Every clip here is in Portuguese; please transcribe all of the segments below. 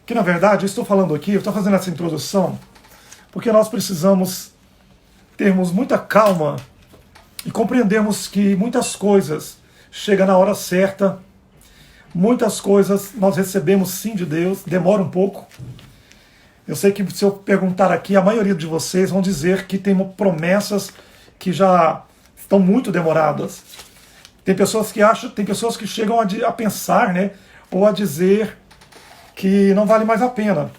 Que na verdade eu estou falando aqui, eu estou fazendo essa introdução, porque nós precisamos termos muita calma e compreendermos que muitas coisas chegam na hora certa, muitas coisas nós recebemos sim de Deus, demora um pouco. Eu sei que se eu perguntar aqui, a maioria de vocês vão dizer que tem promessas que já estão muito demoradas. Tem pessoas que acham, tem pessoas que chegam a pensar, né, ou a dizer que não vale mais a pena.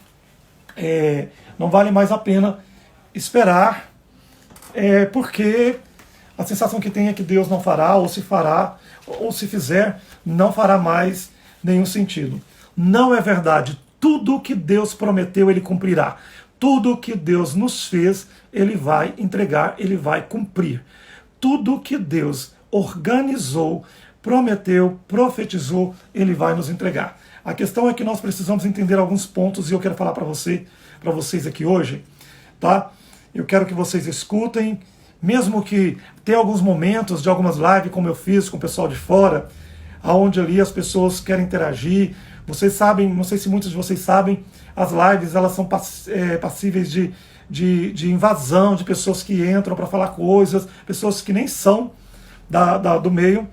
Não vale mais a pena esperar, porque a sensação que tem é que Deus não fará, ou se fizer, não fará mais nenhum sentido. Não é verdade. Tudo que Deus prometeu, Ele cumprirá. Tudo que Deus nos fez, Ele vai entregar, Ele vai cumprir. Tudo que Deus organizou, prometeu, profetizou, Ele vai nos entregar. A questão é que nós precisamos entender alguns pontos e eu quero falar para vocês aqui hoje, tá? Eu quero que vocês escutem, mesmo que tenha alguns momentos de algumas lives, como eu fiz com o pessoal de fora, aonde ali as pessoas querem interagir. Vocês sabem, não sei se muitos de vocês sabem, as lives elas são passíveis de invasão, de pessoas que entram para falar coisas, pessoas que nem são do meio,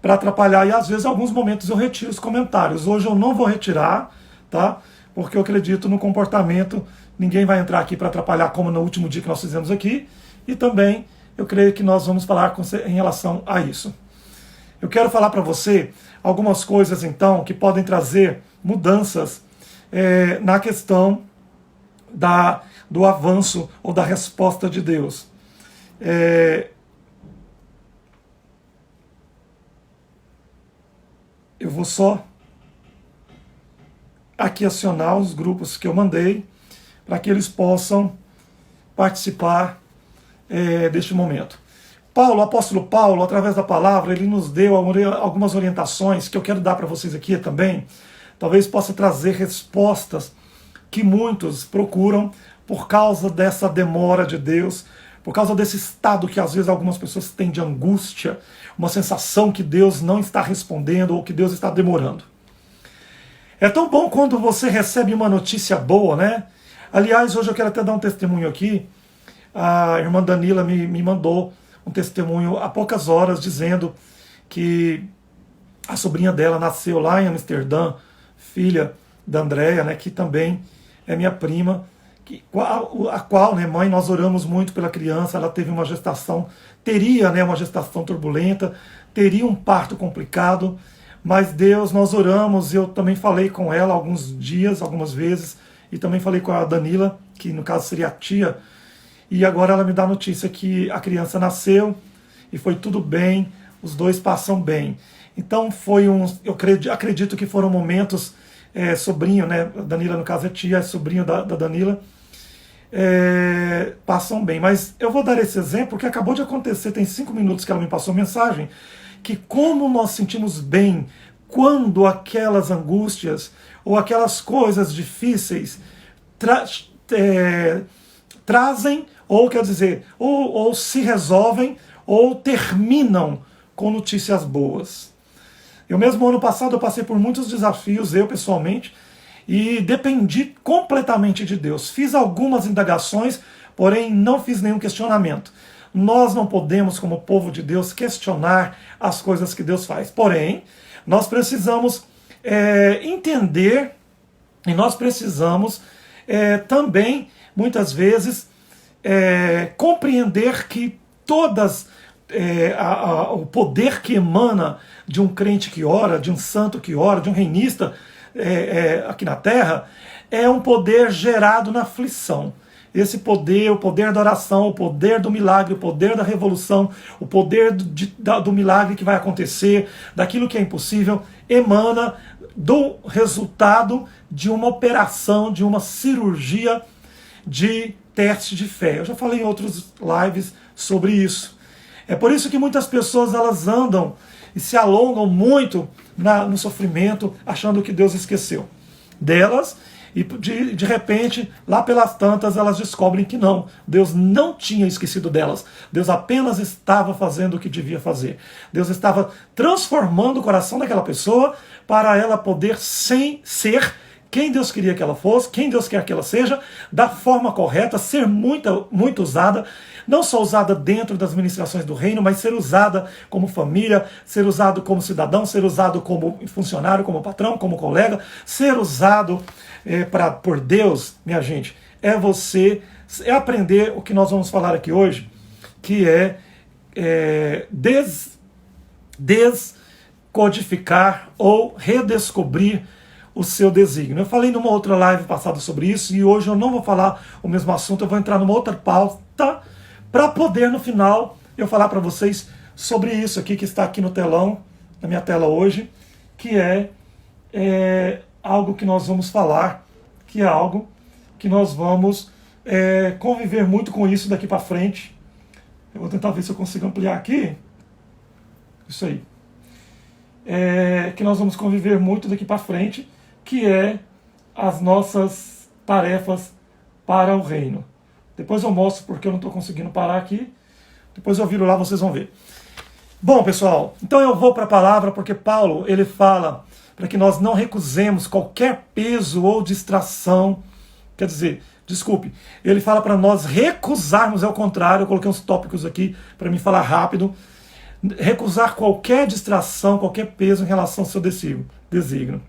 para atrapalhar, e às vezes em alguns momentos eu retiro os comentários. Hoje eu não vou retirar, tá? Porque eu acredito no comportamento, ninguém vai entrar aqui para atrapalhar como no último dia que nós fizemos aqui, e também eu creio que nós vamos falar em relação a isso. Eu quero falar para você algumas coisas então que podem trazer mudanças na questão do avanço ou da resposta de Deus. Eu vou só aqui acionar os grupos que eu mandei para que eles possam participar deste momento. O apóstolo Paulo, através da palavra, ele nos deu algumas orientações que eu quero dar para vocês aqui também. Talvez possa trazer respostas que muitos procuram por causa dessa demora de Deus, por causa desse estado que às vezes algumas pessoas têm de angústia, uma sensação que Deus não está respondendo ou que Deus está demorando. É tão bom quando você recebe uma notícia boa, né? Aliás, hoje eu quero até dar um testemunho aqui. A irmã Danila me mandou um testemunho há poucas horas dizendo que a sobrinha dela nasceu lá em Amsterdã, filha da Andréia, né, que também é minha prima, a qual, né, mãe, nós oramos muito pela criança. Ela teve uma gestação, teria, né, uma gestação turbulenta, teria um parto complicado, mas Deus, nós oramos. Eu também falei com ela alguns dias, algumas vezes, e também falei com a Danila, que no caso seria a tia, e agora ela me dá a notícia que a criança nasceu e foi tudo bem, os dois passam bem. Então eu acredito que foram momentos, sobrinho, né, a Danila no caso é tia, é sobrinho da Danila, passam bem. Mas eu vou dar esse exemplo que acabou de acontecer, tem 5 minutos que ela me passou mensagem, que como nós sentimos bem quando aquelas angústias ou aquelas coisas difíceis trazem, ou quer dizer, ou se resolvem, ou terminam com notícias boas. Eu mesmo ano passado eu passei por muitos desafios, eu pessoalmente, e dependi completamente de Deus. Fiz algumas indagações, porém não fiz nenhum questionamento. Nós não podemos, como povo de Deus, questionar as coisas que Deus faz. Porém, nós precisamos entender, e nós precisamos também, muitas vezes, compreender que o poder que emana de um crente que ora, de um santo que ora, de um reinista aqui na terra, é um poder gerado na aflição. Esse poder, o poder da oração, o poder do milagre, o poder da revolução, o poder do milagre que vai acontecer, daquilo que é impossível, emana do resultado de uma operação, de uma cirurgia de teste de fé. Eu já falei em outros lives sobre isso. É por isso que muitas pessoas elas andam e se alongam muito no sofrimento, achando que Deus esqueceu delas, e de repente, lá pelas tantas, elas descobrem que não, Deus não tinha esquecido delas, Deus apenas estava fazendo o que devia fazer. Deus estava transformando o coração daquela pessoa para ela poder ser quem Deus queria que ela fosse, quem Deus quer que ela seja, da forma correta, ser muito usada, não só usada dentro das ministrações do reino, mas ser usada como família, ser usado como cidadão, ser usado como funcionário, como patrão, como colega, ser usado por Deus, minha gente, é aprender o que nós vamos falar aqui hoje, que é descodificar ou redescobrir o seu desígnio. Eu falei numa outra live passada sobre isso e hoje eu não vou falar o mesmo assunto, eu vou entrar numa outra pauta para poder no final eu falar para vocês sobre isso aqui que está aqui no telão, na minha tela hoje, que é algo que nós vamos falar, que é algo que nós vamos conviver muito com isso daqui para frente. Eu vou tentar ver se eu consigo ampliar aqui. Isso aí. Que nós vamos conviver muito daqui para frente, que é as nossas tarefas para o reino. Depois eu mostro porque eu não estou conseguindo parar aqui. Depois eu viro lá, vocês vão ver. Bom, pessoal, então eu vou para a palavra porque Paulo, ele fala para que nós não recusemos qualquer peso ou distração. Quer dizer, desculpe, ele fala para nós recusarmos, é o contrário, eu coloquei uns tópicos aqui para me falar rápido. Recusar qualquer distração, qualquer peso em relação ao seu desígnio.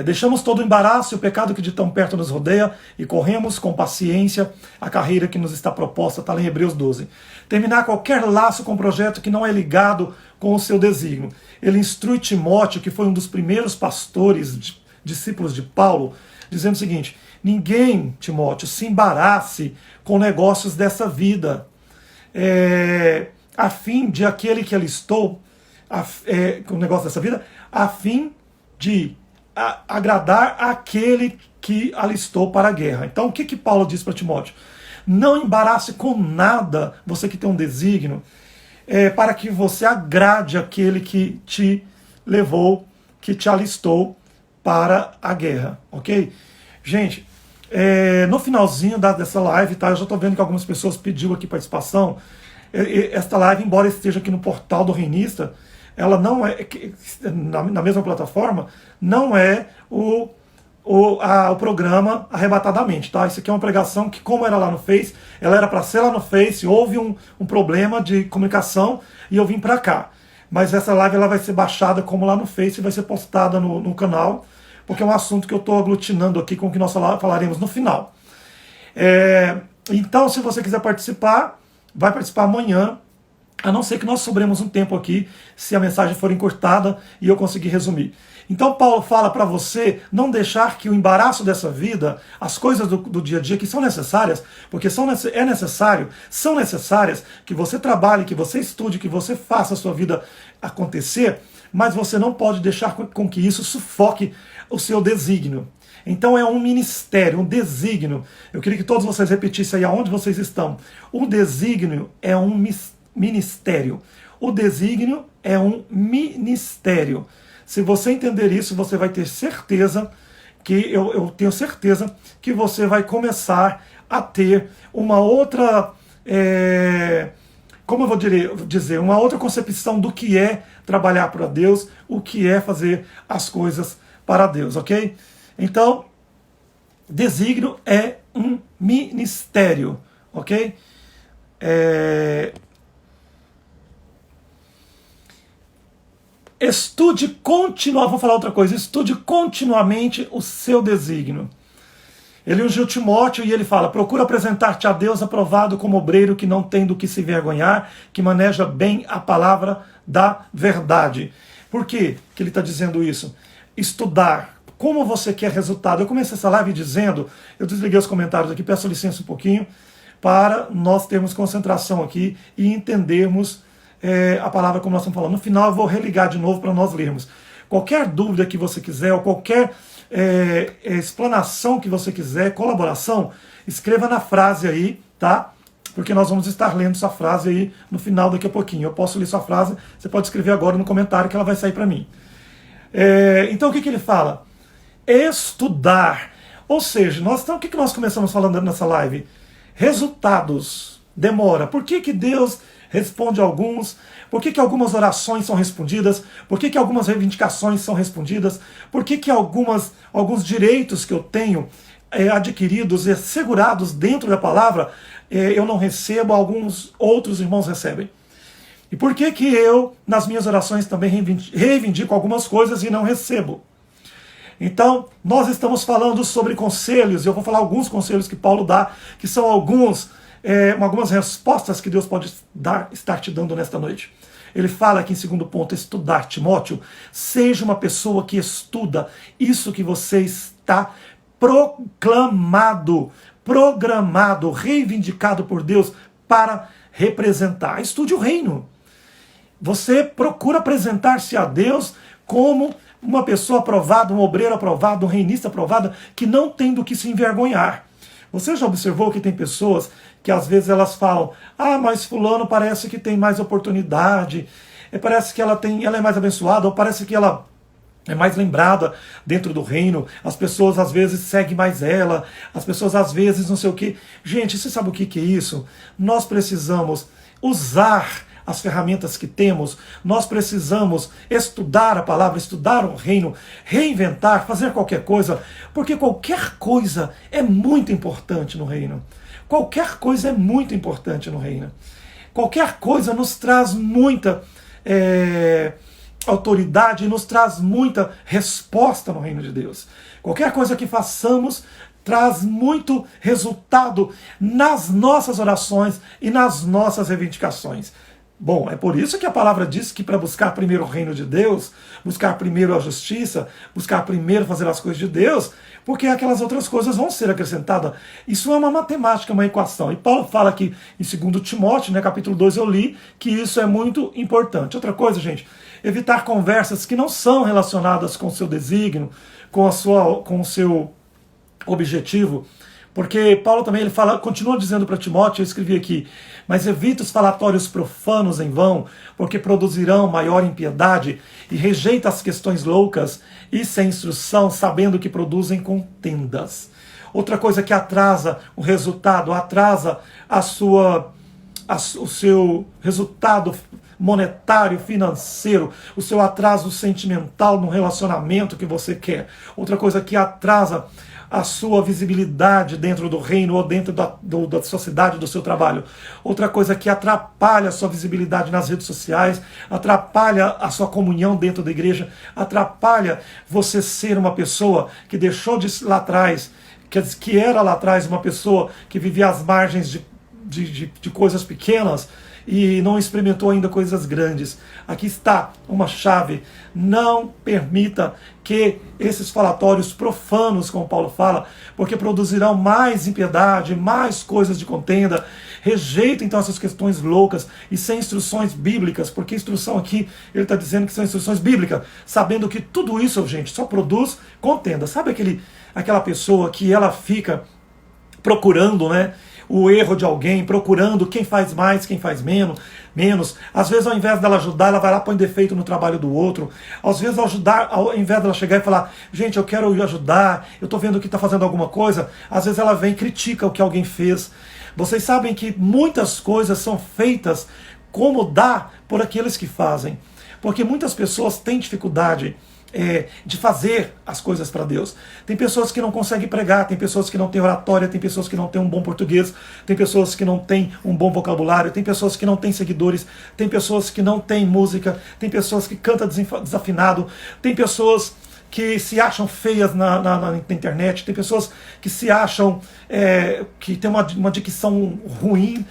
Deixamos todo o embaraço e o pecado que de tão perto nos rodeia e corremos com paciência a carreira que nos está proposta, está lá em Hebreus 12. Terminar qualquer laço com projeto que não é ligado com o seu desígnio. Ele instrui Timóteo, que foi um dos primeiros pastores, discípulos de Paulo, dizendo o seguinte: ninguém, Timóteo, se embarace com negócios dessa vida, a fim de aquele que alistou, com o negócio dessa vida, a fim de agradar aquele que alistou para a guerra. Então o que Paulo diz para Timóteo? Não embarace com nada, você que tem um desígnio, para que você agrade aquele que te levou, que te alistou para a guerra, ok? Gente, no finalzinho dessa live, tá? Eu já estou vendo que algumas pessoas pediram aqui participação. Esta live, embora esteja aqui no portal do Reinista, ela não é, na mesma plataforma, não é o programa Arrebatadamente, tá? Isso aqui é uma pregação que, como era lá no Face, ela era para ser lá no Face, houve um problema de comunicação e eu vim para cá. Mas essa live ela vai ser baixada como lá no Face e vai ser postada no canal, porque é um assunto que eu estou aglutinando aqui com o que nós falaremos no final. Então, se você quiser participar, vai participar amanhã, a não ser que nós sobremos um tempo aqui, se a mensagem for encurtada e eu conseguir resumir. Então Paulo fala para você não deixar que o embaraço dessa vida, as coisas do dia a dia que são necessárias, porque são necessárias que você trabalhe, que você estude, que você faça a sua vida acontecer, mas você não pode deixar com que isso sufoque o seu desígnio. Então é um ministério, um desígnio. Eu queria que todos vocês repetissem aí aonde vocês estão. O desígnio é um ministério. O desígnio é um ministério. Se você entender isso, você vai ter certeza que, eu tenho certeza, que você vai começar a ter uma outra, como eu vou dizer, uma outra concepção do que é trabalhar para Deus, o que é fazer as coisas para Deus, ok? Então, desígnio é um ministério, ok? Estude continuamente, vou falar outra coisa, estude continuamente o seu desígnio. Ele ungiu Timóteo e ele fala: procura apresentar-te a Deus aprovado como obreiro que não tem do que se vergonhar, que maneja bem a palavra da verdade. Por que ele está dizendo isso? Estudar. Como você quer resultado? Eu comecei essa live dizendo, eu desliguei os comentários aqui, peço licença um pouquinho, para nós termos concentração aqui e entendermos a palavra como nós estamos falando. No final eu vou religar de novo para nós lermos. Qualquer dúvida que você quiser, ou qualquer explanação que você quiser, colaboração, escreva na frase aí, tá? Porque nós vamos estar lendo essa frase aí no final daqui a pouquinho. Eu posso ler sua frase, você pode escrever agora no comentário que ela vai sair para mim. Então o que ele fala? Estudar. Ou seja, o que nós começamos falando nessa live? Resultados. Demora. Por que Deus responde a alguns? Por que algumas orações são respondidas? Por que algumas reivindicações são respondidas? Por que alguns direitos que eu tenho adquiridos e assegurados dentro da palavra eu não recebo, alguns outros irmãos recebem? E por que eu, nas minhas orações, também reivindico algumas coisas e não recebo? Então, nós estamos falando sobre conselhos, e eu vou falar alguns conselhos que Paulo dá, que são algumas respostas que Deus pode estar te dando nesta noite. Ele fala aqui em segundo ponto, estudar. Timóteo, seja uma pessoa que estuda isso que você está programado, reivindicado por Deus para representar. Estude o reino. Você procura apresentar-se a Deus como uma pessoa aprovada, um obreiro aprovado, um reinista aprovado, que não tem do que se envergonhar. Você já observou que tem pessoas que às vezes elas falam, mas fulano parece que tem mais oportunidade, parece que ela é mais abençoada, ou parece que ela é mais lembrada dentro do reino, as pessoas às vezes seguem mais ela, as pessoas às vezes não sei o que. Gente, você sabe o que é isso? Nós precisamos usar as ferramentas que temos, nós precisamos estudar a palavra, estudar o reino, reinventar, fazer qualquer coisa, porque qualquer coisa é muito importante no reino. Qualquer coisa é muito importante no reino. Qualquer coisa nos traz muita autoridade, nos traz muita resposta no reino de Deus. Qualquer coisa que façamos traz muito resultado nas nossas orações e nas nossas reivindicações. Bom, é por isso que a palavra diz que para buscar primeiro o reino de Deus, buscar primeiro a justiça, buscar primeiro fazer as coisas de Deus, porque aquelas outras coisas vão ser acrescentadas. Isso é uma matemática, uma equação. E Paulo fala aqui em 2 Timóteo, capítulo 2, eu li, que isso é muito importante. Outra coisa, gente, evitar conversas que não são relacionadas com o seu desígnio, com o seu objetivo. Porque Paulo também continua dizendo para Timóteo, eu escrevi aqui, mas evita os falatórios profanos em vão, porque produzirão maior impiedade, e rejeita as questões loucas e sem instrução, sabendo que produzem contendas. Outra coisa que atrasa o resultado, atrasa o seu resultado monetário, financeiro, o seu atraso sentimental no relacionamento que você quer. Outra coisa que atrasa a sua visibilidade dentro do reino ou dentro da sua cidade, do seu trabalho. Outra coisa que atrapalha a sua visibilidade nas redes sociais, atrapalha a sua comunhão dentro da igreja, atrapalha você ser uma pessoa que deixou de lá atrás, que era lá atrás uma pessoa que vivia às margens de coisas pequenas e não experimentou ainda coisas grandes. Aqui está uma chave. Não permita que esses falatórios profanos, como Paulo fala, porque produzirão mais impiedade, mais coisas de contenda. Rejeita então essas questões loucas e sem instruções bíblicas, porque instrução aqui, ele está dizendo que são instruções bíblicas, sabendo que tudo isso, gente, só produz contenda. Sabe aquela pessoa que ela fica procurando, o erro de alguém, procurando quem faz mais, quem faz menos. Às vezes, ao invés dela ajudar, ela vai lá e põe defeito no trabalho do outro. Às vezes, ao invés dela chegar e falar, gente, eu quero ajudar, eu estou vendo que está fazendo alguma coisa, às vezes ela vem e critica o que alguém fez. Vocês sabem que muitas coisas são feitas como dá por aqueles que fazem. Porque muitas pessoas têm dificuldade de fazer as coisas para Deus. Tem pessoas que não conseguem pregar, tem pessoas que não têm oratória, tem pessoas que não têm um bom português, tem pessoas que não têm um bom vocabulário, tem pessoas que não têm seguidores, tem pessoas que não têm música, tem pessoas que cantam desafinado, tem pessoas que se acham feias na internet, tem pessoas que se acham que tem uma dicção ruim.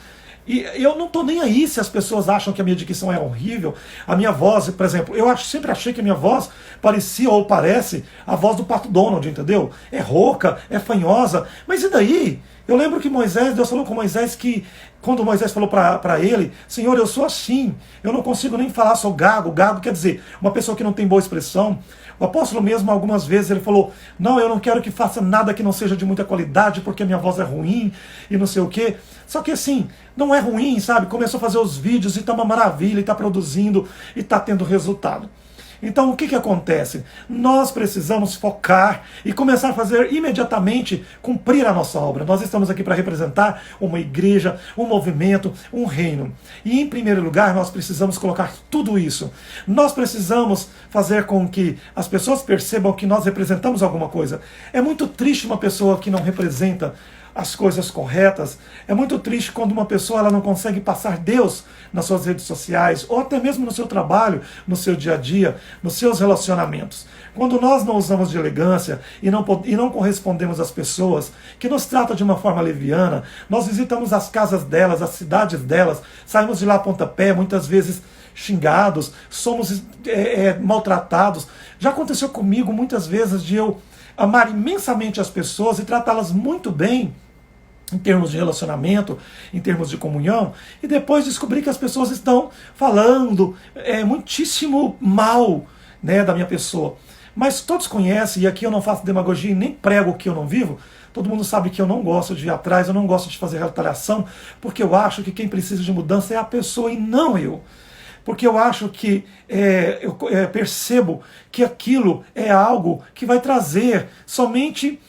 E eu não estou nem aí se as pessoas acham que a minha dicção é horrível. A minha voz, por exemplo, sempre achei que a minha voz parecia ou parece a voz do Pato Donald, entendeu? É rouca, é fanhosa, mas e daí? Eu lembro que Deus falou com Moisés que, quando Moisés falou para ele, Senhor, eu sou assim, eu não consigo nem falar, sou gago. Gago quer dizer, uma pessoa que não tem boa expressão. O apóstolo mesmo, algumas vezes, ele falou, não, eu não quero que faça nada que não seja de muita qualidade, porque a minha voz é ruim, e não sei o quê. Só que assim, não é ruim, sabe? Começou a fazer os vídeos e está uma maravilha, e está produzindo, e está tendo resultado. Então o que acontece? Nós precisamos focar e começar a fazer imediatamente cumprir a nossa obra. Nós estamos aqui para representar uma igreja, um movimento, um reino. E em primeiro lugar nós precisamos colocar tudo isso. Nós precisamos fazer com que as pessoas percebam que nós representamos alguma coisa. É muito triste uma pessoa que não representa as coisas corretas. É muito triste quando uma pessoa ela não consegue passar Deus nas suas redes sociais, ou até mesmo no seu trabalho, no seu dia a dia, nos seus relacionamentos. Quando nós não usamos de elegância e não correspondemos às pessoas que nos tratam de uma forma leviana, nós visitamos as casas delas, as cidades delas, saímos de lá a pontapé, muitas vezes xingados, somos maltratados. Já aconteceu comigo muitas vezes de eu amar imensamente as pessoas e tratá-las muito bem, em termos de relacionamento, em termos de comunhão, e depois descobrir que as pessoas estão falando muitíssimo mal, né, da minha pessoa. Mas todos conhecem, e aqui eu não faço demagogia e nem prego o que eu não vivo, todo mundo sabe que eu não gosto de ir atrás, eu não gosto de fazer retaliação, porque eu acho que quem precisa de mudança é a pessoa e não eu. Porque eu acho que eu percebo que aquilo é algo que vai trazer somente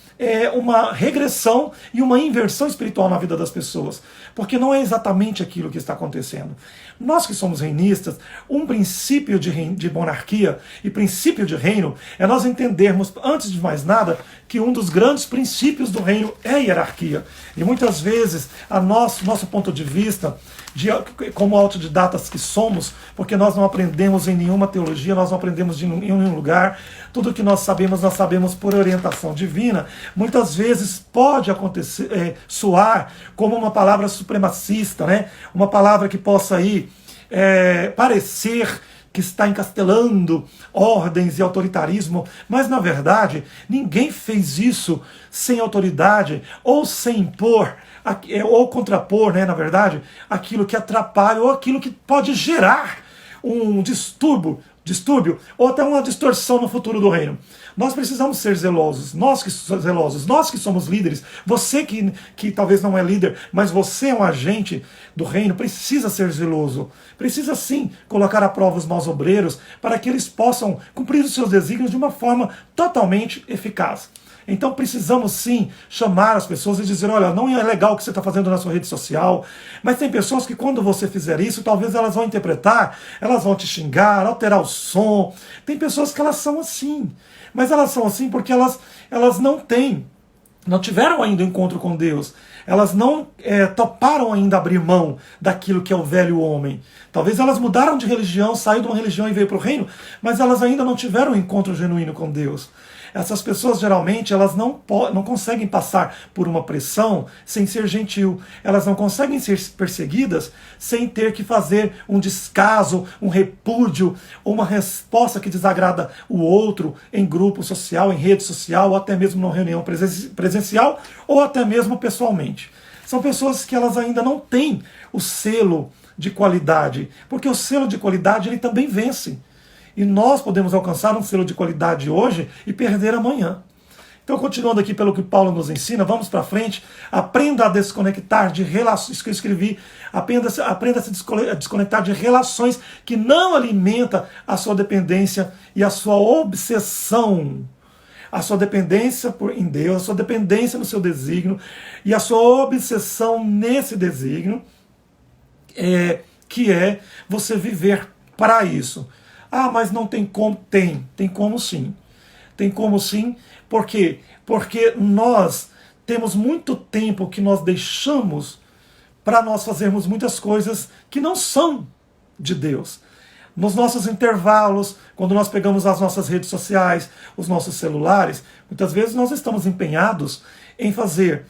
uma regressão e uma inversão espiritual na vida das pessoas. Porque não é exatamente aquilo que está acontecendo. Nós que somos reinistas, um princípio de monarquia e princípio de reino é nós entendermos, antes de mais nada, que um dos grandes princípios do reino é a hierarquia. E muitas vezes, nosso ponto de vista, como autodidatas que somos, porque nós não aprendemos em nenhuma teologia, nós não aprendemos em nenhum lugar, tudo que nós sabemos por orientação divina, muitas vezes pode acontecer, soar como uma palavra supremacista, né? Uma palavra que possa aí parecer que está encastelando ordens e autoritarismo, mas na verdade ninguém fez isso sem autoridade ou sem impor ou contrapor, né, na verdade, aquilo que atrapalha ou aquilo que pode gerar um distúrbio ou até uma distorção no futuro do reino. Nós precisamos ser zelosos, nós que somos líderes, você que talvez não é líder, mas você é um agente do reino, precisa ser zeloso, precisa sim colocar à prova os maus obreiros para que eles possam cumprir os seus desígnios de uma forma totalmente eficaz. Então precisamos sim chamar as pessoas e dizer, olha, não é legal o que você está fazendo na sua rede social, mas tem pessoas que quando você fizer isso, talvez elas vão interpretar, elas vão te xingar, alterar o som. Tem pessoas que elas são assim, mas elas são assim porque elas não tiveram ainda o encontro com Deus. Elas não toparam ainda abrir mão daquilo que é o velho homem. Talvez elas mudaram de religião, saíram de uma religião e veio para o reino, mas elas ainda não tiveram um encontro genuíno com Deus. Essas pessoas geralmente elas não conseguem passar por uma pressão sem ser gentil. Elas não conseguem ser perseguidas sem ter que fazer um descaso, um repúdio, ou uma resposta que desagrada o outro em grupo social, em rede social, ou até mesmo numa reunião presencial, ou até mesmo pessoalmente. São pessoas que elas ainda não têm o selo de qualidade, porque o selo de qualidade ele também vence. E nós podemos alcançar um selo de qualidade hoje e perder amanhã. Então, continuando aqui pelo que Paulo nos ensina, vamos para frente. Aprenda a desconectar de relações, isso que eu escrevi, aprenda a se desconectar de relações que não alimentam a sua dependência e a sua obsessão. A sua dependência em Deus, a sua dependência no seu desígnio e a sua obsessão nesse desígnio, que é você viver para isso. Ah, mas não tem como. Tem como sim. Tem como sim. Por quê? Porque nós temos muito tempo que nós deixamos para nós fazermos muitas coisas que não são de Deus. Nos nossos intervalos, quando nós pegamos as nossas redes sociais, os nossos celulares, muitas vezes nós estamos empenhados em fazer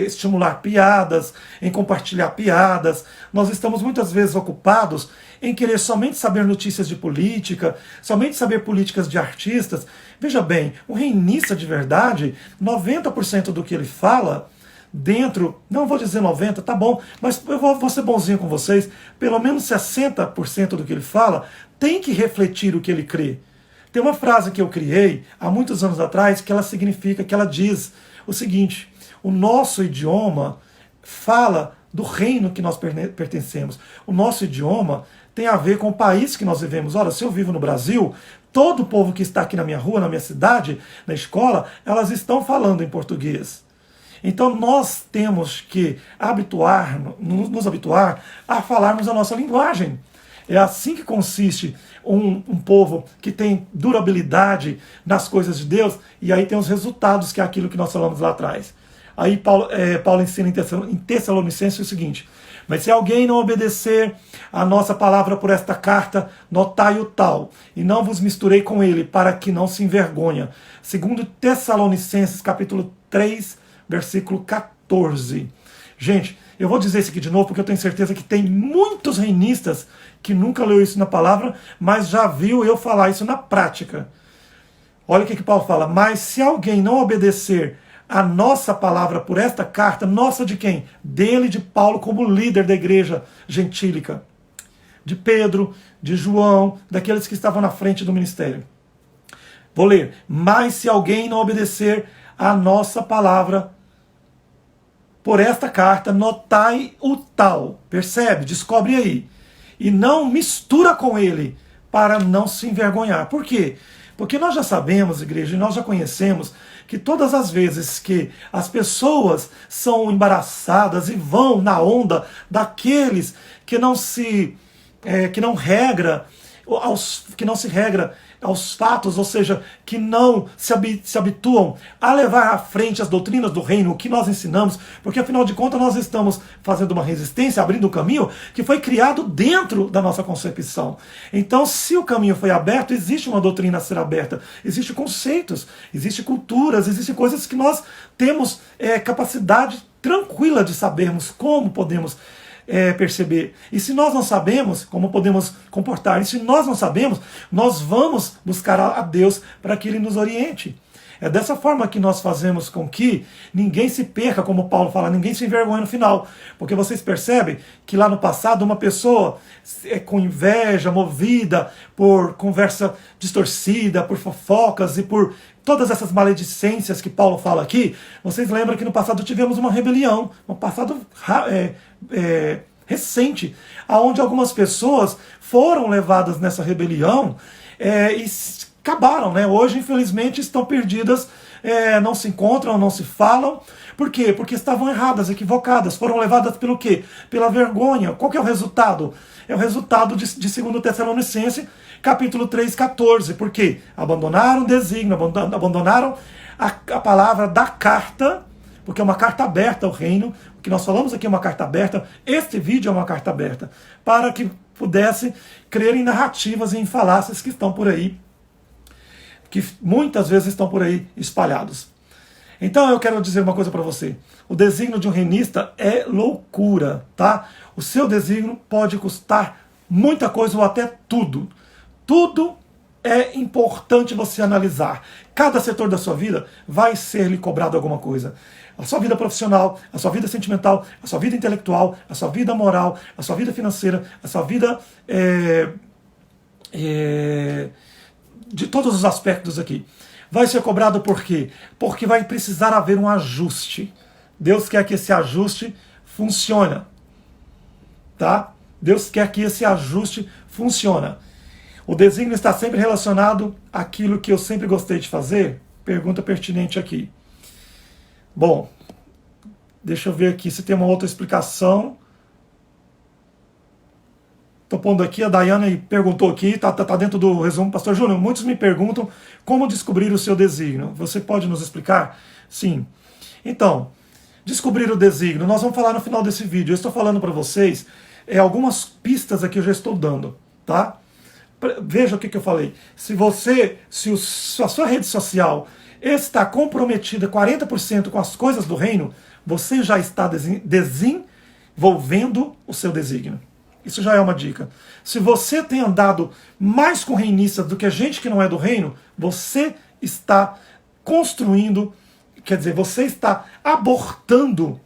estimular piadas, em compartilhar piadas. Nós estamos muitas vezes ocupados em querer somente saber notícias de política, somente saber políticas de artistas. Veja bem, um reinista de verdade, 90% do que ele fala dentro, não vou dizer 90%, tá bom, mas eu vou ser bonzinho com vocês, pelo menos 60% do que ele fala tem que refletir o que ele crê. Tem uma frase que eu criei há muitos anos atrás que ela diz o seguinte: o nosso idioma fala do reino que nós pertencemos. O nosso idioma tem a ver com o país que nós vivemos. Ora, se eu vivo no Brasil, todo o povo que está aqui na minha rua, na minha cidade, na escola, elas estão falando em português. Então nós temos que nos habituar a falarmos a nossa linguagem. É assim que consiste um povo que tem durabilidade nas coisas de Deus, e aí tem os resultados, que é aquilo que nós falamos lá atrás. Aí Paulo ensina em Tessalonicenses o seguinte: mas se alguém não obedecer a nossa palavra por esta carta, notai o tal, e não vos misturei com ele, para que não se envergonha. Segundo Tessalonicenses, capítulo 3, versículo 14. Gente, eu vou dizer isso aqui de novo, porque eu tenho certeza que tem muitos reinistas que nunca leu isso na palavra, mas já viu eu falar isso na prática. Olha o que Paulo fala: mas se alguém não obedecer a nossa palavra por esta carta, nossa de quem? Dele, de Paulo, como líder da igreja gentílica, de Pedro, de João, daqueles que estavam na frente do ministério. Vou ler: mas se alguém não obedecer a nossa palavra por esta carta, notai o tal. Percebe? Descobre aí. E não mistura com ele, para não se envergonhar. Por quê? Porque nós já sabemos, igreja, e nós já conhecemos que todas as vezes que as pessoas são embaraçadas e vão na onda daqueles que não se regra aos fatos, ou seja, que não se habituam a levar à frente as doutrinas do reino, o que nós ensinamos, porque afinal de contas nós estamos fazendo uma resistência, abrindo o caminho que foi criado dentro da nossa concepção. Então, se o caminho foi aberto, existe uma doutrina a ser aberta, existem conceitos, existem culturas, existem coisas que nós temos capacidade tranquila de sabermos como podemos perceber. E se nós não sabemos como podemos comportar, e se nós não sabemos, nós vamos buscar a Deus para que Ele nos oriente. É dessa forma que nós fazemos com que ninguém se perca, como Paulo fala, ninguém se envergonha no final. Porque vocês percebem que lá no passado uma pessoa com inveja, movida por conversa distorcida, por fofocas e por todas essas maledicências que Paulo fala aqui, vocês lembram que no passado tivemos uma rebelião, um passado recente, onde algumas pessoas foram levadas nessa rebelião e acabaram, né? Hoje, infelizmente, estão perdidas, não se encontram, não se falam. Por quê? Porque estavam erradas, equivocadas, foram levadas pelo quê? Pela vergonha. Qual que é o resultado? É o resultado de 2 Tessalonicenses, capítulo 3, 14. Por quê? Abandonaram o desígnio, abandonaram a palavra da carta, porque é uma carta aberta ao reino. O que nós falamos aqui é uma carta aberta. Este vídeo é uma carta aberta, para que pudesse crer em narrativas e em falácias que estão por aí, que muitas vezes estão por aí espalhados. Então eu quero dizer uma coisa para você: o desígnio de um reinista é loucura, tá? O seu desígnio pode custar muita coisa ou até tudo. Tudo é importante você analisar. Cada setor da sua vida vai ser-lhe cobrado alguma coisa. A sua vida profissional, a sua vida sentimental, a sua vida intelectual, a sua vida moral, a sua vida financeira, a sua vida de todos os aspectos aqui. Vai ser cobrado por quê? Porque vai precisar haver um ajuste. Deus quer que esse ajuste funcione. Tá? Deus quer que esse ajuste funcione. O desígnio está sempre relacionado àquilo que eu sempre gostei de fazer? Pergunta pertinente aqui. Bom, deixa eu ver aqui se tem uma outra explicação. Estou pondo aqui, a Daiane perguntou aqui, está dentro do resumo. Pastor Júnior, muitos me perguntam como descobrir o seu desígnio. Você pode nos explicar? Sim. Então, descobrir o desígnio, nós vamos falar no final desse vídeo. Eu estou falando para vocês algumas pistas aqui eu já estou dando, tá? Veja o que eu falei. Se a sua rede social está comprometida 40% com as coisas do reino, você já está desenvolvendo o seu desígnio. Isso já é uma dica. Se você tem andado mais com reinistas do que a gente que não é do reino, você está construindo, quer dizer, você está abortando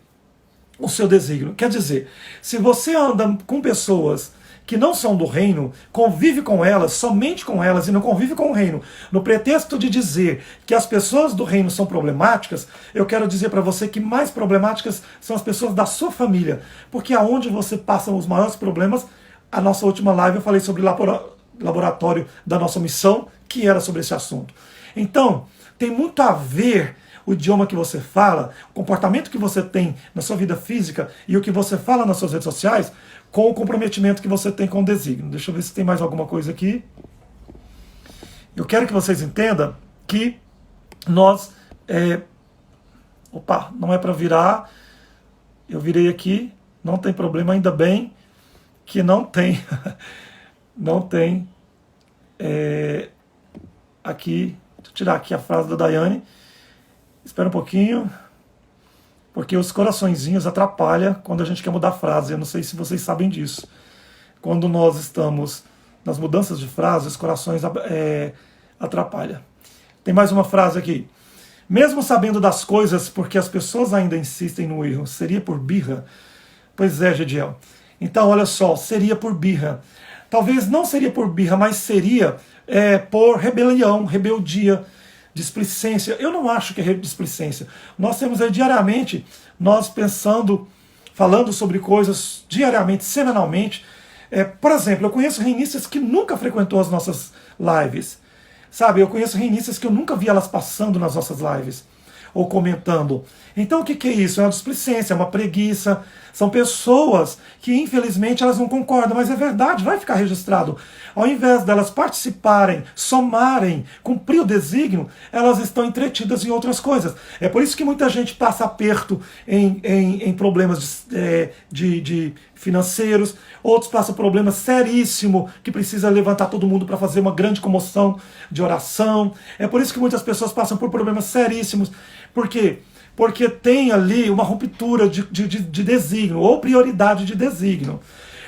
o seu desígnio. Quer dizer, se você anda com pessoas que não são do reino, convive com elas, somente com elas, e não convive com o reino, no pretexto de dizer que as pessoas do reino são problemáticas, eu quero dizer para você que mais problemáticas são as pessoas da sua família, porque aonde você passa os maiores problemas, a nossa última live eu falei sobre laboratório da nossa missão, que era sobre esse assunto. Então, tem muito a ver o idioma que você fala, o comportamento que você tem na sua vida física e o que você fala nas suas redes sociais com o comprometimento que você tem com o desígnio. Deixa eu ver se tem mais alguma coisa aqui. Eu quero que vocês entendam que nós... Opa, não é para virar. Eu virei aqui, não tem problema, ainda bem que não tem. Não tem. Aqui, deixa eu tirar aqui a frase da Daiane. Espera um pouquinho, porque os coraçõezinhos atrapalham quando a gente quer mudar a frase. Eu não sei se vocês sabem disso. Quando nós estamos nas mudanças de frase, os corações atrapalham. Tem mais uma frase aqui. Mesmo sabendo das coisas, porque as pessoas ainda insistem no erro, seria por birra? Pois é, Gediel. Então, olha só, seria por birra. Talvez não seria por birra, mas seria por rebelião, rebeldia, displicência. Eu não acho que é displicência. Nós temos aí diariamente, nós pensando, falando sobre coisas diariamente, semanalmente. Por exemplo, eu conheço reinistas que nunca frequentou as nossas lives. Sabe, eu conheço reinistas que eu nunca vi elas passando nas nossas lives ou comentando. Então o que é isso? É uma displicência, é uma preguiça. São pessoas que infelizmente elas não concordam, mas é verdade, vai ficar registrado. Ao invés delas participarem, somarem, cumprir o desígnio, elas estão entretidas em outras coisas. É por isso que muita gente passa aperto em problemas de financeiros, outros passam problemas seríssimos, que precisa levantar todo mundo para fazer uma grande comoção de oração. É por isso que muitas pessoas passam por problemas seríssimos. Por quê? Porque tem ali uma ruptura de desígnio, ou prioridade de desígnio.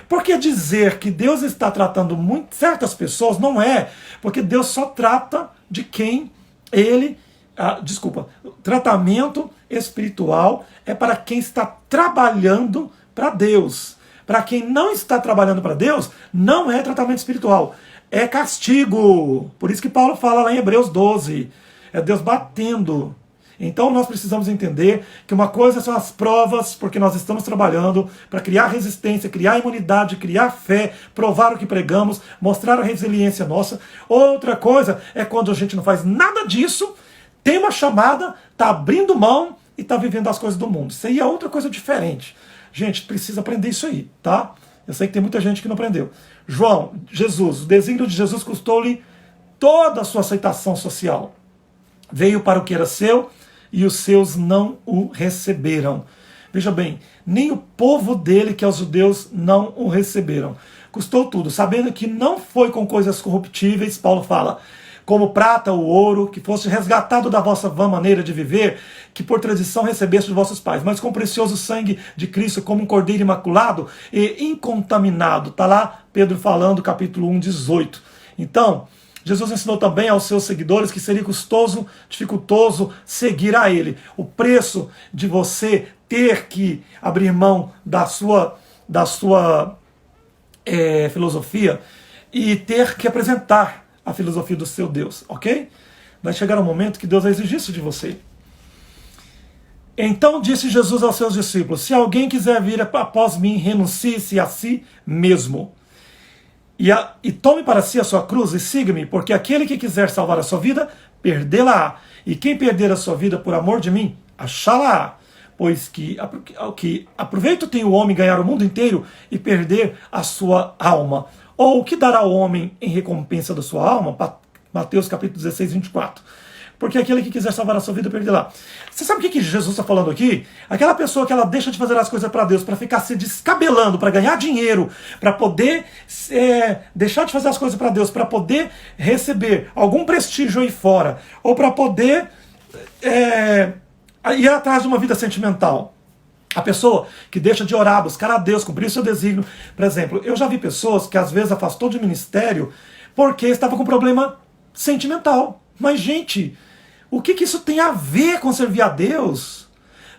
Porque dizer que Deus está tratando certas pessoas não é, porque Deus só trata de quem ele... tratamento espiritual é para quem está trabalhando para Deus. Para quem não está trabalhando para Deus, não é tratamento espiritual, é castigo. Por isso que Paulo fala lá em Hebreus 12, é Deus batendo. Então nós precisamos entender que uma coisa são as provas, porque nós estamos trabalhando para criar resistência, criar imunidade, criar fé, provar o que pregamos, mostrar a resiliência nossa. Outra coisa é quando a gente não faz nada disso, tem uma chamada, está abrindo mão e está vivendo as coisas do mundo. Isso aí é outra coisa diferente. Gente, precisa aprender isso aí, tá? Eu sei que tem muita gente que não aprendeu. Jesus, o desígnio de Jesus custou-lhe toda a sua aceitação social. Veio para o que era seu e os seus não o receberam. Veja bem, nem o povo dele, que é os judeus, não o receberam. Custou tudo, sabendo que não foi com coisas corruptíveis, Paulo fala, como prata ou ouro, que fosse resgatado da vossa vã maneira de viver, que por tradição recebeste de vossos pais, mas com o precioso sangue de Cristo, como um cordeiro imaculado e incontaminado. Está lá Pedro falando, capítulo 1, 18. Então, Jesus ensinou também aos seus seguidores que seria custoso, dificultoso seguir a ele. O preço de você ter que abrir mão da sua filosofia e ter que apresentar a filosofia do seu Deus, ok? Vai chegar um momento que Deus vai exigir isso de você. Então disse Jesus aos seus discípulos, se alguém quiser vir após mim, renuncie-se a si mesmo. E tome para si a sua cruz e siga-me, porque aquele que quiser salvar a sua vida, perdê-la-á. E quem perder a sua vida por amor de mim, achá-la-á. Pois que aproveito tem o homem ganhar o mundo inteiro e perder a sua alma. Ou o que dará o homem em recompensa da sua alma? Mateus capítulo 16, 24. Porque aquele que quiser salvar a sua vida, perdê-la. Você sabe o que Jesus está falando aqui? Aquela pessoa que ela deixa de fazer as coisas para Deus, para ficar se descabelando, para ganhar dinheiro, para poder deixar de fazer as coisas para Deus, para poder receber algum prestígio aí fora, ou para poder ir atrás de uma vida sentimental. A pessoa que deixa de orar, buscar a Deus, cumprir o seu desígnio. Por exemplo, eu já vi pessoas que às vezes afastou de ministério porque estava com problema sentimental. Mas, gente, o que isso tem a ver com servir a Deus?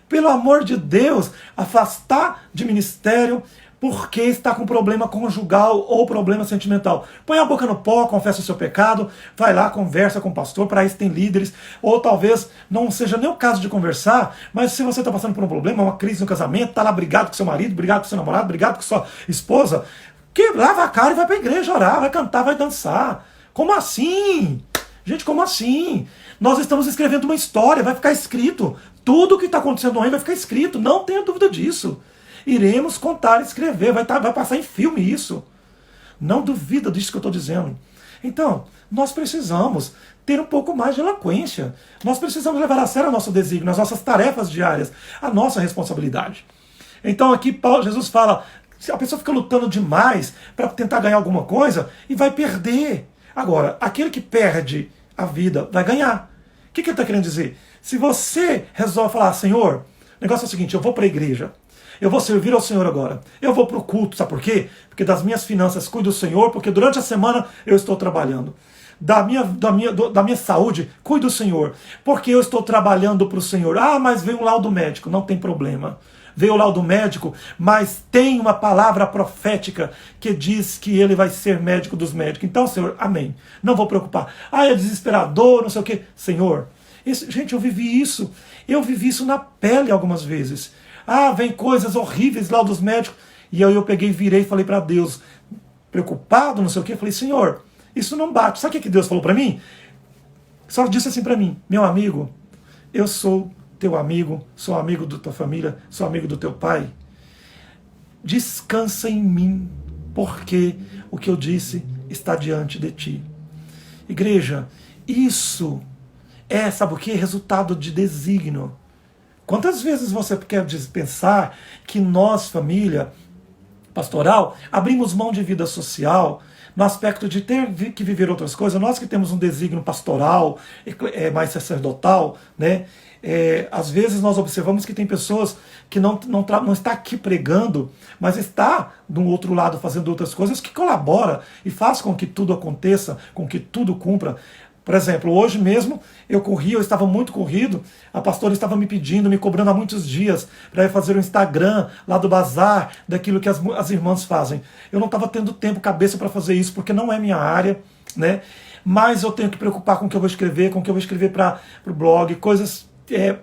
Pelo amor de Deus, afastar de ministério porque está com problema conjugal ou problema sentimental. Põe a boca no pó, confessa o seu pecado, vai lá, conversa com o pastor, para isso tem líderes, ou talvez não seja nem o caso de conversar, mas se você está passando por um problema, uma crise no casamento, está lá brigado com seu marido, brigado com seu namorado, brigado com sua esposa, Que lava a cara e vai para a igreja orar, vai cantar, vai dançar. Como assim? Gente, como assim? Nós estamos escrevendo uma história, vai ficar escrito. Tudo o que está acontecendo aí vai ficar escrito, não tenha dúvida disso. Iremos contar, escrever, vai passar em filme isso. Não duvida disso que eu estou dizendo. Então, nós precisamos ter um pouco mais de eloquência. Nós precisamos levar a sério o nosso desígnio, as nossas tarefas diárias, a nossa responsabilidade. Então aqui Jesus fala, se a pessoa fica lutando demais para tentar ganhar alguma coisa e vai perder. Agora, aquele que perde a vida vai ganhar. O que ele está querendo dizer? Se você resolve falar, Senhor, o negócio é o seguinte, eu vou para a igreja, eu vou servir ao Senhor agora, eu vou para o culto, sabe por quê? Porque das minhas finanças cuida o Senhor, porque durante a semana eu estou trabalhando. Da minha saúde, cuida o Senhor, porque eu estou trabalhando para o Senhor. Ah, mas veio um laudo médico, não tem problema. Veio o laudo médico, mas tem uma palavra profética que diz que ele vai ser médico dos médicos. Então, Senhor, amém. Não vou preocupar. Ah, é desesperador, não sei o quê. Senhor, gente, eu vivi isso. Eu vivi isso na pele algumas vezes. Ah, vem coisas horríveis lá dos médicos. E aí eu peguei, virei e falei para Deus, preocupado, não sei o quê. Falei, Senhor, isso não bate. Sabe o que Deus falou para mim? Só disse assim para mim, meu amigo, eu sou teu amigo, sou amigo da tua família, sou amigo do teu pai. Descansa em mim, porque o que eu disse está diante de ti. Igreja, isso é, sabe o que? Resultado de desígnio. Quantas vezes você quer pensar que nós, família pastoral, abrimos mão de vida social, no aspecto de ter que viver outras coisas, nós que temos um desígnio pastoral, mais sacerdotal, né? Às vezes nós observamos que tem pessoas que não está aqui pregando, mas está do outro lado fazendo outras coisas que colabora e faz com que tudo aconteça, com que tudo cumpra. Por exemplo, hoje mesmo eu estava muito corrido, a pastora estava me pedindo, me cobrando há muitos dias para eu fazer um Instagram lá do bazar, daquilo que as irmãs fazem. Eu não estava tendo tempo, cabeça para fazer isso, porque não é minha área, né? Mas eu tenho que preocupar com o que eu vou escrever, para o blog, coisas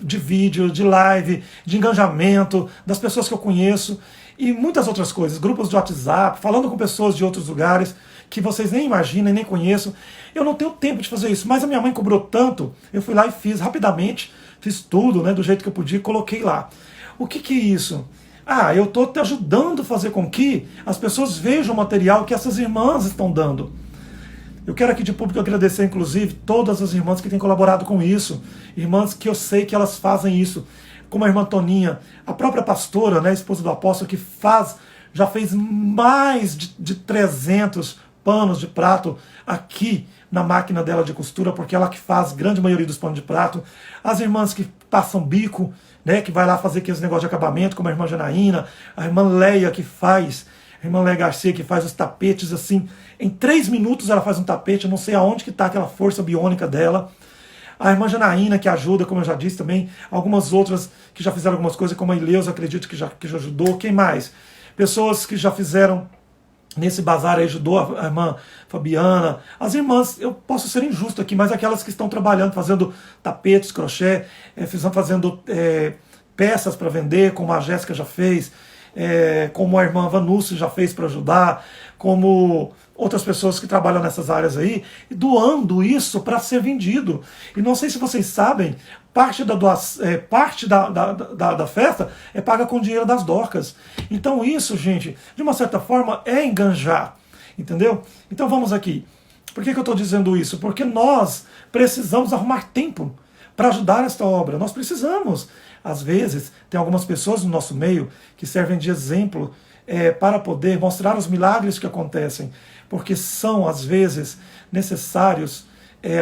de vídeo, de live, de engajamento, das pessoas que eu conheço e muitas outras coisas, grupos de WhatsApp, falando com pessoas de outros lugares que vocês nem imaginam, nem conheçam. Eu não tenho tempo de fazer isso, mas a minha mãe cobrou tanto, eu fui lá e fiz rapidamente, fiz tudo, né, do jeito que eu podia, coloquei lá. O que é isso? Ah, eu estou te ajudando a fazer com que as pessoas vejam o material que essas irmãs estão dando. Eu quero aqui de público agradecer, inclusive, todas as irmãs que têm colaborado com isso. Irmãs que eu sei que elas fazem isso. Como a irmã Toninha, a própria pastora, né, esposa do apóstolo, que já fez mais de 300 panos de prato aqui na máquina dela de costura, porque ela que faz a grande maioria dos panos de prato. As irmãs que passam bico, né, que vai lá fazer aqueles negócios de acabamento, como a irmã Janaína, a irmã Leia que faz, a irmã Leia Garcia que faz os tapetes assim. Em 3 minutos ela faz um tapete, eu não sei aonde que está aquela força biônica dela. A irmã Janaína que ajuda, como eu já disse também, algumas outras que já fizeram algumas coisas, como a Ileusa, acredito que já ajudou. Quem mais? Pessoas que já fizeram nesse bazar aí, ajudou a irmã Fabiana. As irmãs, eu posso ser injusto aqui, mas aquelas que estão trabalhando, fazendo tapetes, crochê, fazendo peças para vender, como a Jéssica já fez, como a irmã Vanucci já fez para ajudar, como outras pessoas que trabalham nessas áreas aí, doando isso para ser vendido. E não sei se vocês sabem, parte da festa é paga com dinheiro das Dorcas. Então isso, gente, de uma certa forma é enganjar, entendeu? Então vamos aqui. Por que eu estou dizendo isso? Porque nós precisamos arrumar tempo para ajudar esta obra. Nós precisamos. Às vezes, tem algumas pessoas no nosso meio que servem de exemplo para poder mostrar os milagres que acontecem, porque são, às vezes, necessários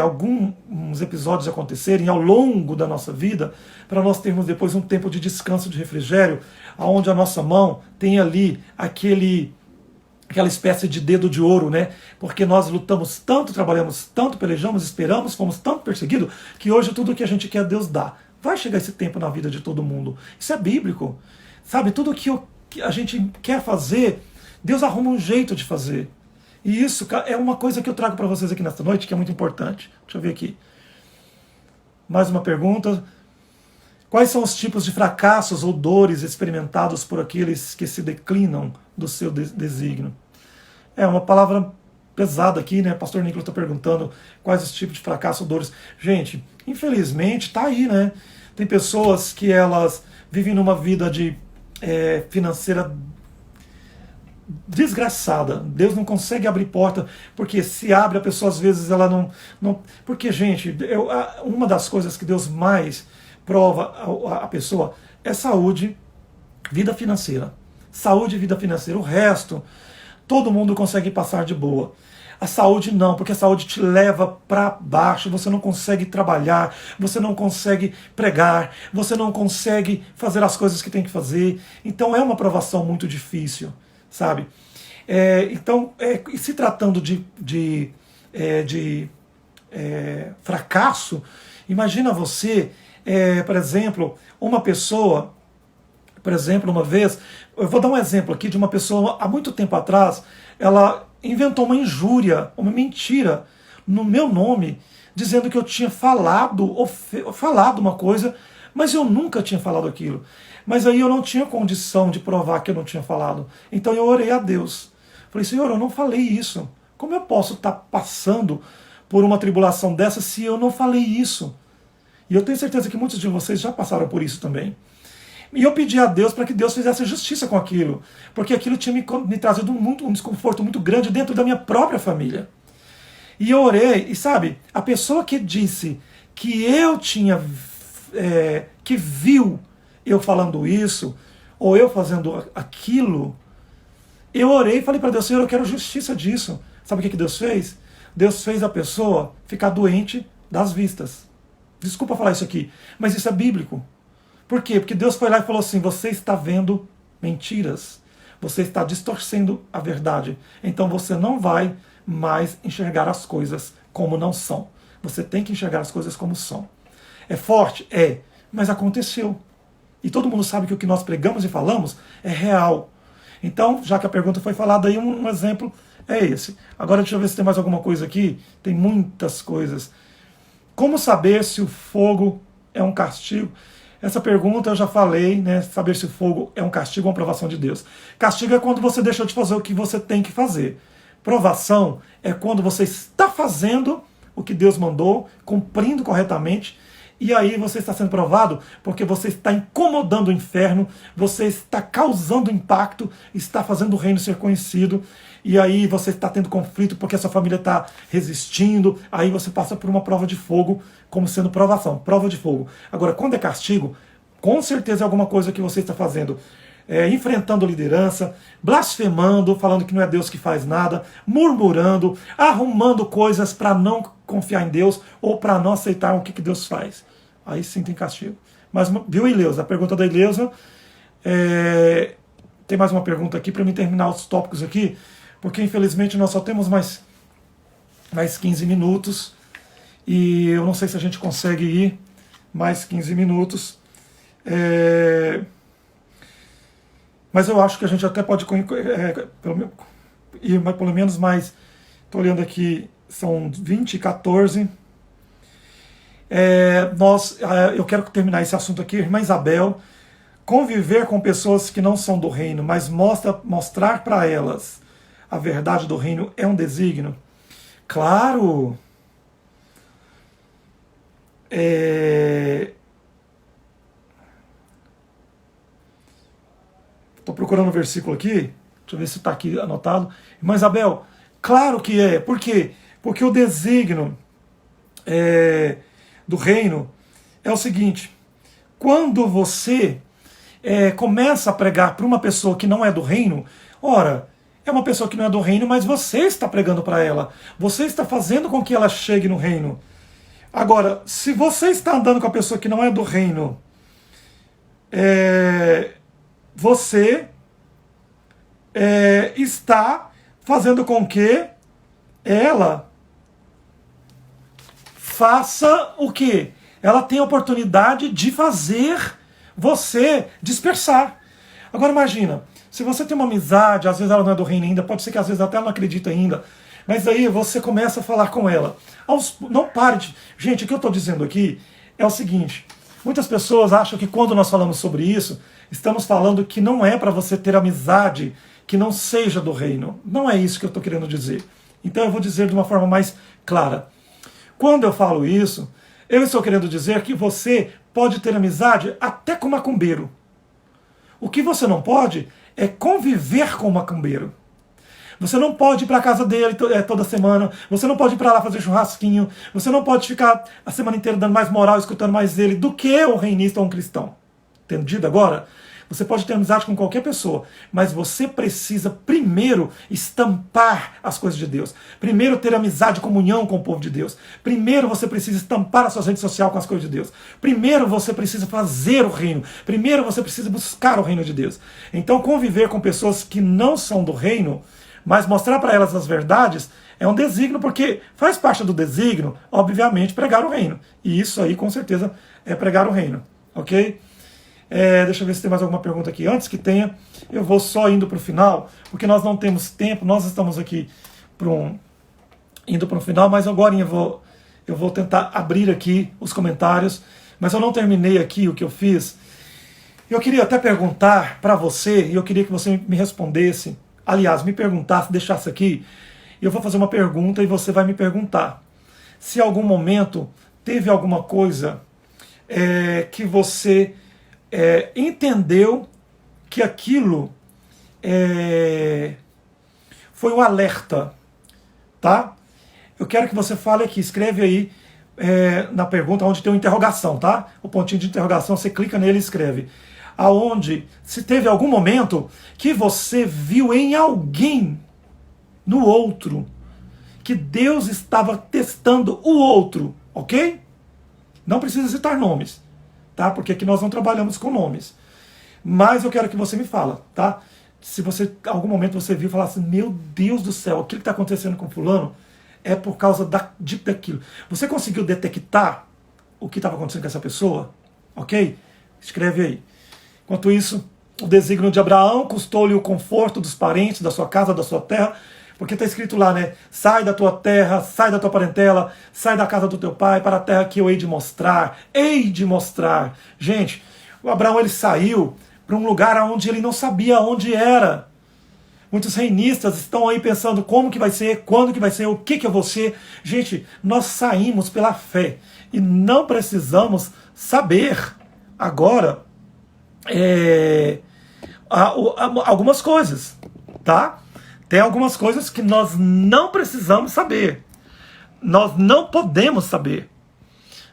alguns episódios acontecerem ao longo da nossa vida, para nós termos depois um tempo de descanso, de refrigério, onde a nossa mão tem ali aquela espécie de dedo de ouro, né? Porque nós lutamos tanto, trabalhamos tanto, pelejamos, esperamos, fomos tanto perseguidos, que hoje tudo que a gente quer, Deus dá. Vai chegar esse tempo na vida de todo mundo. Isso é bíblico. Sabe, tudo que a gente quer fazer, Deus arruma um jeito de fazer. E isso é uma coisa que eu trago para vocês aqui nesta noite, que é muito importante. Deixa eu ver aqui. Mais uma pergunta. Quais são os tipos de fracassos ou dores experimentados por aqueles que se declinam do seu desígnio? É uma palavra pesada aqui, né? Pastor Nicolas está perguntando quais os tipos de fracasso ou dores. Gente, infelizmente está aí, né? Tem pessoas que elas vivem numa vida de financeira desgraçada. Deus não consegue abrir porta, porque se abre a pessoa às vezes ela não porque, gente, uma das coisas que Deus mais prova a pessoa é saúde, vida financeira. Saúde e vida financeira. O resto, todo mundo consegue passar de boa. A saúde não, porque a saúde te leva para baixo, você não consegue trabalhar, você não consegue pregar, você não consegue fazer as coisas que tem que fazer. Então é uma provação muito difícil, sabe? Então, se tratando de fracasso, imagina você, por exemplo, uma pessoa, por exemplo, uma vez, eu vou dar um exemplo aqui de uma pessoa, há muito tempo atrás, ela inventou uma injúria, uma mentira no meu nome, dizendo que eu tinha falado uma coisa, mas eu nunca tinha falado aquilo. Mas aí eu não tinha condição de provar que eu não tinha falado. Então eu orei a Deus. Falei, Senhor, eu não falei isso. Como eu posso estar passando por uma tribulação dessa se eu não falei isso? E eu tenho certeza que muitos de vocês já passaram por isso também. E eu pedi a Deus para que Deus fizesse justiça com aquilo, porque aquilo tinha me trazido um desconforto muito grande dentro da minha própria família. E eu orei, e sabe, a pessoa que disse que eu tinha, que viu eu falando isso, ou eu fazendo aquilo, eu orei e falei para Deus, Senhor, eu quero justiça disso. Sabe o que Deus fez? Deus fez a pessoa ficar doente das vistas. Desculpa falar isso aqui, mas isso é bíblico. Por quê? Porque Deus foi lá e falou assim, você está vendo mentiras, você está distorcendo a verdade, então você não vai mais enxergar as coisas como não são. Você tem que enxergar as coisas como são. É forte? É, mas aconteceu. E todo mundo sabe que o que nós pregamos e falamos é real. Então, já que a pergunta foi falada aí, um exemplo é esse. Agora deixa eu ver se tem mais alguma coisa aqui. Tem muitas coisas. Como saber se o fogo é um castigo? Essa pergunta eu já falei, né? Saber se o fogo é um castigo ou uma provação de Deus. Castigo é quando você deixou de fazer o que você tem que fazer. Provação é quando você está fazendo o que Deus mandou, cumprindo corretamente, e aí você está sendo provado porque você está incomodando o inferno, você está causando impacto, está fazendo o reino ser conhecido, e aí você está tendo conflito porque a sua família está resistindo, aí você passa por uma prova de fogo, como sendo provação, prova de fogo. Agora, quando é castigo, com certeza é alguma coisa que você está fazendo, enfrentando liderança, blasfemando, falando que não é Deus que faz nada, murmurando, arrumando coisas para não confiar em Deus ou para não aceitar o que Deus faz. Aí sim tem castigo. Mas viu, Ileusa? A pergunta da Ileusa. Tem mais uma pergunta aqui para mim terminar os tópicos aqui, porque infelizmente nós só temos mais 15 minutos e eu não sei se a gente consegue ir mais 15 minutos. Mas eu acho que a gente até pode ir pelo menos mais. Estou olhando aqui, são 20 e 14. Eu quero terminar esse assunto aqui, irmã Isabel. Conviver com pessoas que não são do reino, mas mostrar para elas a verdade do reino é um desígnio? Claro! Estou procurando um versículo aqui, deixa eu ver se está aqui anotado. Irmã Isabel, claro que é. Por quê? Porque o desígnio do reino é o seguinte: quando você começa a pregar para uma pessoa que não é do reino, ora, é uma pessoa que não é do reino, mas você está pregando para ela, você está fazendo com que ela chegue no reino. Agora, se você está andando com a pessoa que não é do reino, você está fazendo com que ela faça o quê? Ela tem a oportunidade de fazer você dispersar. Agora imagina, se você tem uma amizade, às vezes ela não é do reino ainda, pode ser que às vezes até ela não acredita ainda, mas aí você começa a falar com ela. Não pare de... Gente, o que eu estou dizendo aqui é o seguinte: muitas pessoas acham que quando nós falamos sobre isso, estamos falando que não é para você ter amizade que não seja do reino. Não é isso que eu estou querendo dizer. Então eu vou dizer de uma forma mais clara. Quando eu falo isso, eu estou querendo dizer que você pode ter amizade até com macumbeiro. O que você não pode é conviver com o macumbeiro. Você não pode ir para a casa dele toda semana, você não pode ir para lá fazer churrasquinho, você não pode ficar a semana inteira dando mais moral, escutando mais ele do que um reinista ou um cristão. Entendido agora? Você pode ter amizade com qualquer pessoa, mas você precisa primeiro estampar as coisas de Deus. Primeiro ter amizade e comunhão com o povo de Deus. Primeiro você precisa estampar a sua rede social com as coisas de Deus. Primeiro você precisa fazer o reino. Primeiro você precisa buscar o reino de Deus. Então conviver com pessoas que não são do reino, mas mostrar para elas as verdades, é um desígnio, porque faz parte do desígnio, obviamente, pregar o reino. E isso aí, com certeza, é pregar o reino. Ok? Deixa eu ver se tem mais alguma pergunta aqui. Antes que tenha, eu vou só indo para o final, porque nós não temos tempo, nós estamos aqui indo para o final, mas agora eu vou tentar abrir aqui os comentários, mas eu não terminei aqui o que eu fiz. Eu queria até perguntar para você, e eu queria que você me respondesse, aliás, me perguntasse, deixasse aqui, eu vou fazer uma pergunta e você vai me perguntar. Se em algum momento teve alguma coisa que você entendeu que aquilo foi um alerta, tá? Eu quero que você fale aqui, escreve aí na pergunta onde tem uma interrogação, tá? O pontinho de interrogação, você clica nele e escreve. Aonde, se teve algum momento que você viu em alguém, no outro, que Deus estava testando o outro, ok? Não precisa citar nomes, tá? Porque aqui nós não trabalhamos com nomes. Mas eu quero que você me fala, tá? Se você, em algum momento você viu e falar assim, meu Deus do céu, aquilo que está acontecendo com fulano é por causa daquilo. Você conseguiu detectar o que estava acontecendo com essa pessoa? Ok? Escreve aí. Enquanto isso, o desígnio de Abraão custou-lhe o conforto dos parentes, da sua casa, da sua terra, porque está escrito lá, né? Sai da tua terra, sai da tua parentela, sai da casa do teu pai para a terra que eu hei de mostrar. Hei de mostrar. Gente, o Abraão ele saiu para um lugar onde ele não sabia onde era. Muitos reinistas estão aí pensando como que vai ser, quando que vai ser, o que eu vou ser. Gente, nós saímos pela fé e não precisamos saber agora algumas coisas, tá? Tem algumas coisas que nós não precisamos saber. Nós não podemos saber.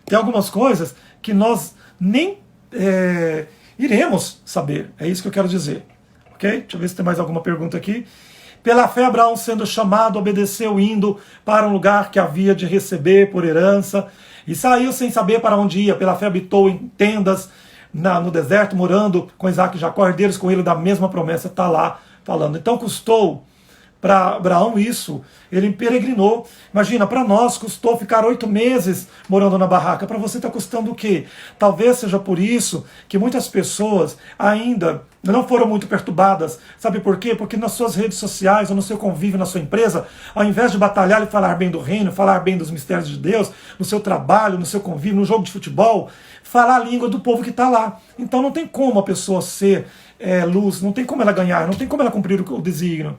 Tem algumas coisas que nós nem iremos saber. É isso que eu quero dizer. Ok? Deixa eu ver se tem mais alguma pergunta aqui. Pela fé, Abraão, sendo chamado, obedeceu, indo para um lugar que havia de receber por herança, e saiu sem saber para onde ia. Pela fé, habitou em tendas no deserto, morando com Isaac e Jacó, herdeiros com ele da mesma promessa. Está lá falando. Então custou para Abraão isso, ele peregrinou. Imagina, para nós custou ficar 8 meses morando na barraca. Para você está custando o quê? Talvez seja por isso que muitas pessoas ainda não foram muito perturbadas. Sabe por quê? Porque nas suas redes sociais ou no seu convívio na sua empresa, ao invés de batalhar e falar bem do reino, falar bem dos mistérios de Deus, no seu trabalho, no seu convívio, no jogo de futebol, falar a língua do povo que está lá. Então não tem como a pessoa ser luz, não tem como ela ganhar, não tem como ela cumprir o desígnio.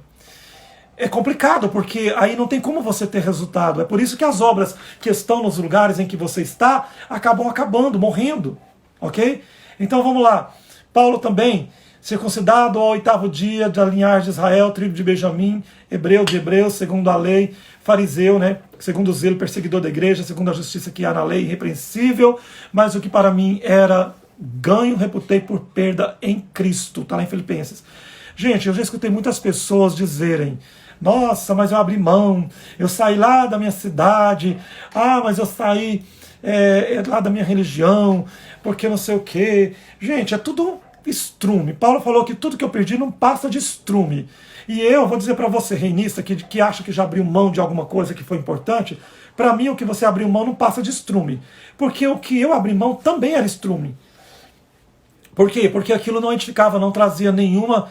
É complicado, porque aí não tem como você ter resultado. É por isso que as obras que estão nos lugares em que você está acabam acabando, morrendo. Ok? Então vamos lá. Paulo também, circuncidado ao 8º dia da linhagem de Israel, tribo de Benjamim, hebreu de hebreus, segundo a lei, fariseu, né? Segundo o zelo, perseguidor da igreja, segundo a justiça que há na lei, irrepreensível, mas o que para mim era ganho, reputei por perda em Cristo. Está lá em Filipenses. Gente, eu já escutei muitas pessoas dizerem: nossa, mas eu abri mão, eu saí lá da minha cidade, mas eu saí lá da minha religião, porque não sei o quê. Gente, é tudo estrume. Paulo falou que tudo que eu perdi não passa de estrume. E eu vou dizer para você, reinista, que acha que já abriu mão de alguma coisa que foi importante, para mim o que você abriu mão não passa de estrume. Porque o que eu abri mão também era estrume. Por quê? Porque aquilo não edificava, não trazia nenhuma...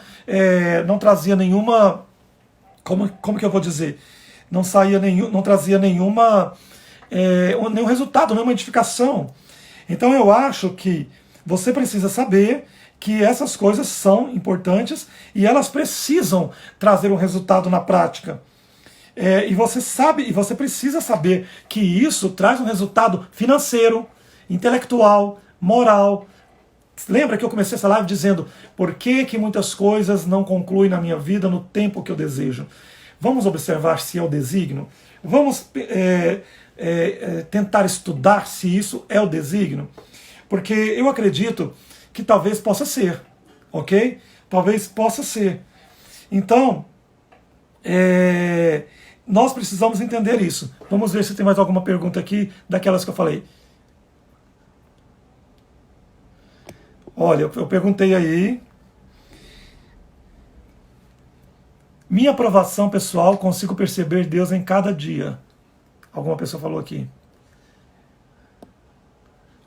Como que eu vou dizer? Não trazia nenhum resultado, nenhuma edificação. Então eu acho que você precisa saber que essas coisas são importantes e elas precisam trazer um resultado na prática. E você sabe, e você precisa saber que isso traz um resultado financeiro, intelectual, moral. Lembra que eu comecei essa live dizendo por que muitas coisas não concluem na minha vida no tempo que eu desejo? Vamos observar se é o desígnio? Vamos tentar estudar se isso é o desígnio? Porque eu acredito que talvez possa ser, ok? Talvez possa ser. Então, nós precisamos entender isso. Vamos ver se tem mais alguma pergunta aqui daquelas que eu falei. Olha, eu perguntei aí. Minha aprovação pessoal, consigo perceber Deus em cada dia. Alguma pessoa falou aqui.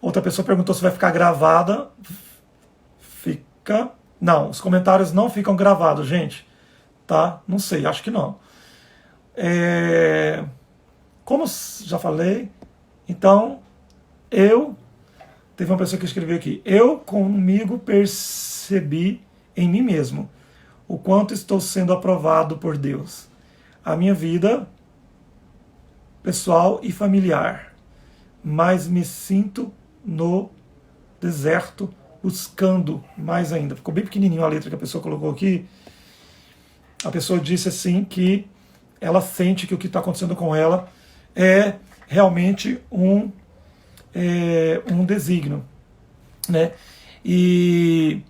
Outra pessoa perguntou se vai ficar gravada. Fica. Não, os comentários não ficam gravados, gente. Tá? Não sei, acho que não. Como já falei, então, teve uma pessoa que escreveu aqui, eu comigo percebi em mim mesmo o quanto estou sendo aprovado por Deus. A minha vida pessoal e familiar, mas me sinto no deserto buscando mais ainda. Ficou bem pequenininho a letra que a pessoa colocou aqui. A pessoa disse assim que ela sente que o que está acontecendo com ela é realmente um desígnio, né? E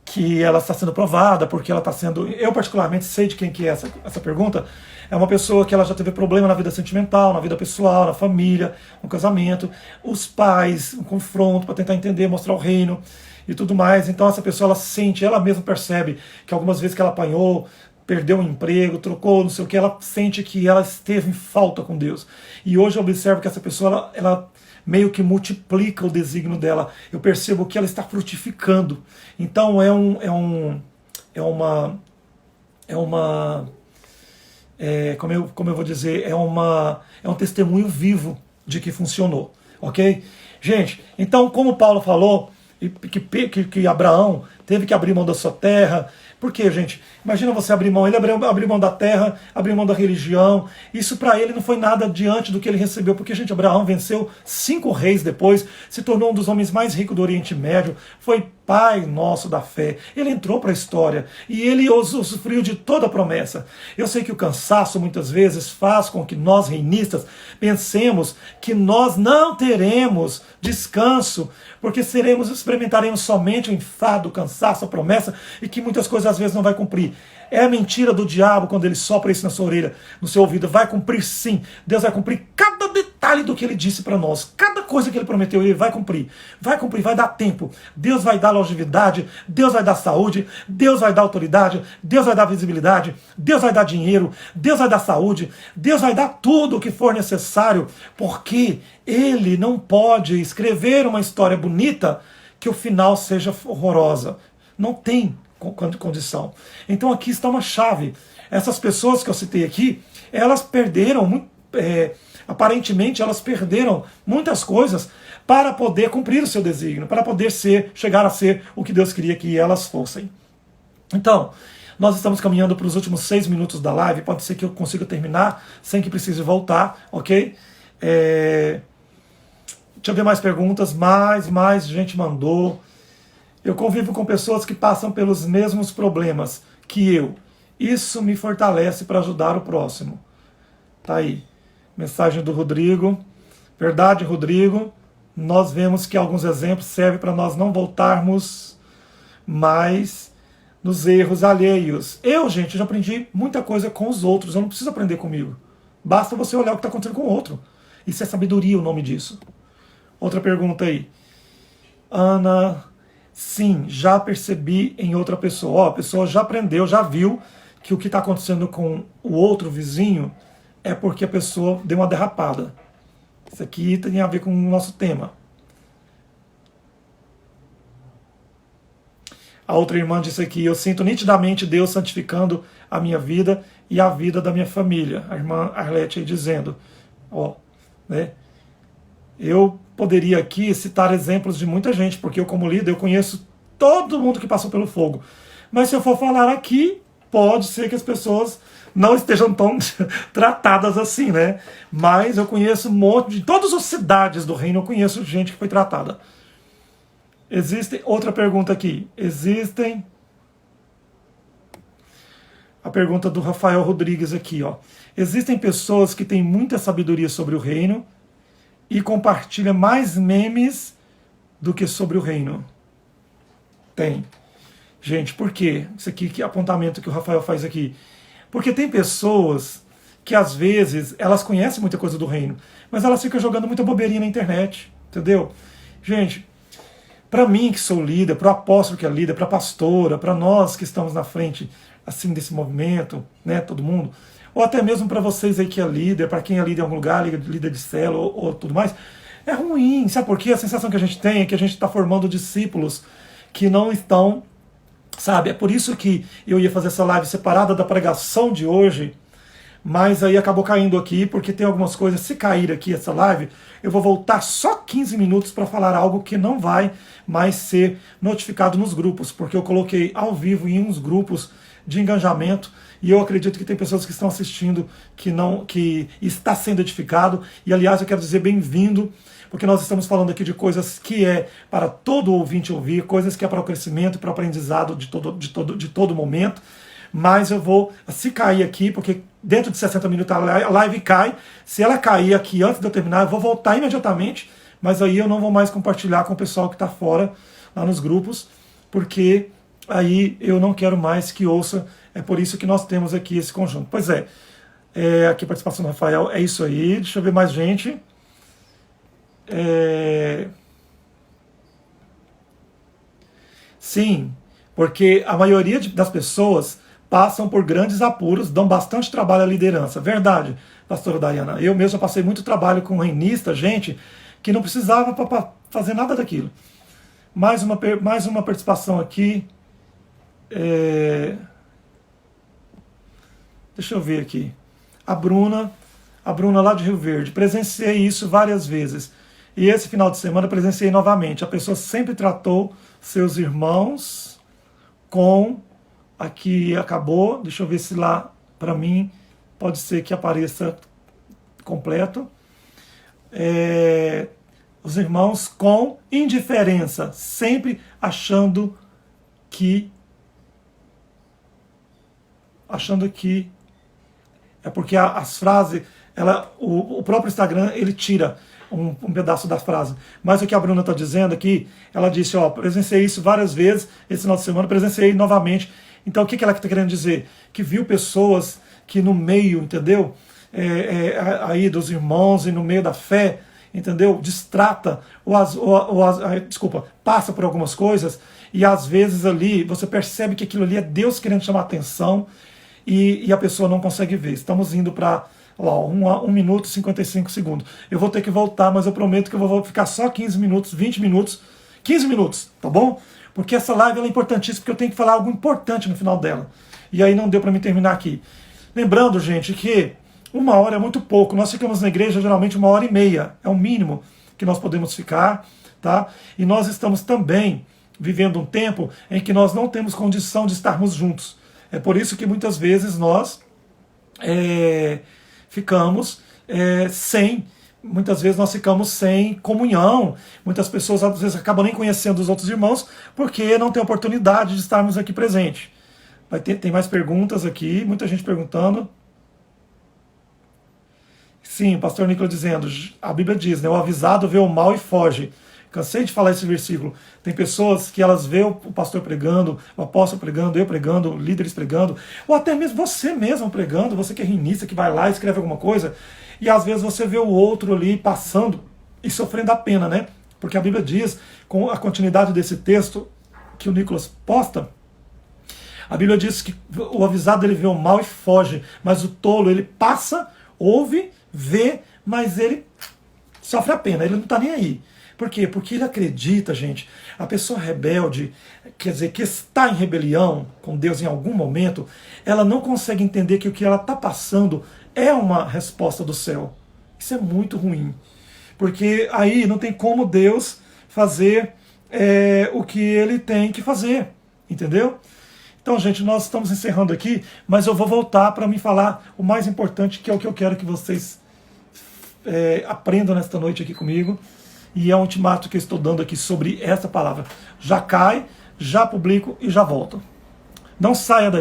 que ela está sendo provada, porque ela está sendo... Eu particularmente sei de quem que é essa pergunta. É uma pessoa que ela já teve problema na vida sentimental, na vida pessoal, na família, no casamento, os pais, um confronto para tentar entender, mostrar o reino e tudo mais. Então essa pessoa, ela sente, ela mesma percebe que algumas vezes que ela apanhou, perdeu um emprego, trocou, não sei o que, ela sente que ela esteve em falta com Deus. E hoje eu observo que essa pessoa, ela meio que multiplica o desígnio dela. Eu percebo que ela está frutificando. Então como eu vou dizer, é um testemunho vivo de que funcionou, ok? Gente, então como Paulo falou, que Abraão teve que abrir mão da sua terra. Por quê, gente? Imagina você abrir mão, ele abriu mão da terra, abriu mão da religião. Isso para ele não foi nada diante do que ele recebeu, porque, gente, Abraão venceu 5 reis depois, se tornou um dos homens mais ricos do Oriente Médio, foi pai nosso da fé. Ele entrou para a história e ele usufruiu de toda a promessa. Eu sei que o cansaço muitas vezes faz com que nós, reinistas, pensemos que nós não teremos descanso, porque experimentaremos somente o enfado, o cansaço, a promessa, e que muitas coisas às vezes não vai cumprir. É a mentira do diabo quando ele sopra isso na sua orelha, no seu ouvido. Vai cumprir sim. Deus vai cumprir cada detalhe do que ele disse para nós. Cada coisa que ele prometeu, ele vai cumprir. Vai cumprir, vai dar tempo. Deus vai dar longevidade, Deus vai dar saúde, Deus vai dar autoridade, Deus vai dar visibilidade, Deus vai dar dinheiro, Deus vai dar saúde, Deus vai dar tudo o que for necessário, porque ele não pode escrever uma história bonita que o final seja horrorosa. Não tem condição. Então aqui está uma chave. Essas pessoas que eu citei aqui, elas perderam, aparentemente elas perderam muitas coisas para poder cumprir o seu desígnio, para poder chegar a ser o que Deus queria que elas fossem. Então, nós estamos caminhando para os últimos 6 minutos da live, pode ser que eu consiga terminar sem que precise voltar, ok? Deixa eu ver mais perguntas, mais gente mandou. Eu convivo com pessoas que passam pelos mesmos problemas que eu. Isso me fortalece para ajudar o próximo. Tá aí. Mensagem do Rodrigo. Verdade, Rodrigo. Nós vemos que alguns exemplos servem para nós não voltarmos mais nos erros alheios. Gente, já aprendi muita coisa com os outros. Eu não preciso aprender comigo. Basta você olhar o que está acontecendo com o outro. Isso é sabedoria, o nome disso. Outra pergunta aí. Ana... Sim, já percebi em outra pessoa. A pessoa já aprendeu, já viu que o que está acontecendo com o outro vizinho é porque a pessoa deu uma derrapada. Isso aqui tem a ver com o nosso tema. A outra irmã disse aqui, eu sinto nitidamente Deus santificando a minha vida e a vida da minha família. A irmã Arlete aí dizendo, né? Eu poderia aqui citar exemplos de muita gente, porque eu, como líder, eu conheço todo mundo que passou pelo fogo. Mas se eu for falar aqui, pode ser que as pessoas não estejam tão tratadas assim, né? Mas eu conheço um monte de todas as cidades do reino, eu conheço gente que foi tratada. Existem, outra pergunta aqui, existem, a pergunta do Rafael Rodrigues aqui, ó. Existem pessoas que têm muita sabedoria sobre o reino e compartilham mais memes do que sobre o reino? Tem. Gente, por quê? Isso aqui, que apontamento que o Rafael faz aqui. Porque tem pessoas que às vezes elas conhecem muita coisa do reino, mas elas ficam jogando muita bobeirinha na internet, entendeu? Gente, para mim que sou líder, para o apóstolo que é líder, para a pastora, para nós que estamos na frente assim desse movimento, né, todo mundo, ou até mesmo para vocês aí que é líder, para quem é líder em algum lugar, líder de célula ou tudo mais, é ruim, sabe por quê? A sensação que a gente tem é que a gente está formando discípulos que não estão, sabe? É por isso que eu ia fazer essa live separada da pregação de hoje, mas aí acabou caindo aqui, porque tem algumas coisas, se cair aqui essa live, eu vou voltar só 15 minutos para falar algo que não vai mais ser notificado nos grupos, porque eu coloquei ao vivo em uns grupos de engajamento, e eu acredito que tem pessoas que estão assistindo que está sendo edificado, e aliás eu quero dizer bem-vindo, porque nós estamos falando aqui de coisas que é para todo ouvinte ouvir, coisas que é para o crescimento e para o aprendizado de todo momento, mas eu vou, se cair aqui, porque dentro de 60 minutos a live cai, se ela cair aqui antes de eu terminar, eu vou voltar imediatamente, mas aí eu não vou mais compartilhar com o pessoal que está fora, lá nos grupos, porque aí eu não quero mais que ouça, é por isso que nós temos aqui esse conjunto. Pois é, aqui a participação do Rafael, é isso aí, deixa eu ver mais gente. Sim, porque a maioria das pessoas passam por grandes apuros, dão bastante trabalho à liderança. Verdade, pastora Dayana. Eu mesmo passei muito trabalho com reinista, gente que não precisava para fazer nada daquilo. Mais uma participação aqui. Deixa eu ver aqui. A Bruna lá de Rio Verde. Presenciei isso várias vezes. E esse final de semana presenciei novamente. A pessoa sempre tratou seus irmãos com... Aqui acabou. Deixa eu ver se lá, para mim, pode ser que apareça completo. Os irmãos com indiferença. Sempre achando que... É porque as frases... o próprio Instagram, ele tira um pedaço da frase. Mas o que a Bruna está dizendo aqui, ela disse, ó, presenciei isso várias vezes, esse final de semana, presenciei novamente. Então o que ela está querendo dizer? Que viu pessoas que no meio, entendeu? Aí dos irmãos e no meio da fé, entendeu? Distrata, passa por algumas coisas, e às vezes ali você percebe que aquilo ali é Deus querendo chamar atenção, e a pessoa não consegue ver. Estamos indo para 1 minuto e 55 segundos. Eu vou ter que voltar, mas eu prometo que eu vou ficar só 15 minutos, 20 minutos, 15 minutos, tá bom? Porque essa live é importantíssima, porque eu tenho que falar algo importante no final dela. E aí não deu para me terminar aqui. Lembrando, gente, que 1 hora é muito pouco. Nós ficamos na igreja geralmente 1h30. É o mínimo que nós podemos ficar, tá? E nós estamos também vivendo um tempo em que nós não temos condição de estarmos juntos. É por isso que muitas vezes nós ficamos muitas vezes nós ficamos sem comunhão. Muitas pessoas às vezes acabam nem conhecendo os outros irmãos porque não tem oportunidade de estarmos aqui presente. Tem mais perguntas aqui, muita gente perguntando. Sim, o pastor Nicolas dizendo, a Bíblia diz, né, o avisado vê o mal e foge. Cansei de falar esse versículo. Tem pessoas que elas vê o pastor pregando, o apóstolo pregando, eu pregando, líderes pregando, ou até mesmo você mesmo pregando, você que é reinista, que vai lá e escreve alguma coisa, e às vezes você vê o outro ali passando e sofrendo a pena, né? Porque a Bíblia diz, com a continuidade desse texto que o Nicolas posta, a Bíblia diz que o avisado ele vê o mal e foge, mas o tolo ele passa, ouve, vê, mas ele sofre a pena, ele não está nem aí. Por quê? Porque ele acredita, gente, a pessoa rebelde, quer dizer, que está em rebelião com Deus em algum momento, ela não consegue entender que o que ela está passando é uma resposta do céu. Isso é muito ruim. porque aí não tem como Deus fazer o que Ele tem que fazer, entendeu? Então, gente, nós estamos encerrando aqui, mas eu vou voltar para me falar o mais importante, que é o que eu quero que vocês aprendam nesta noite aqui comigo, e é um ultimato que eu estou dando aqui sobre essa palavra. Já cai, já publico e já volto. Não saia daí.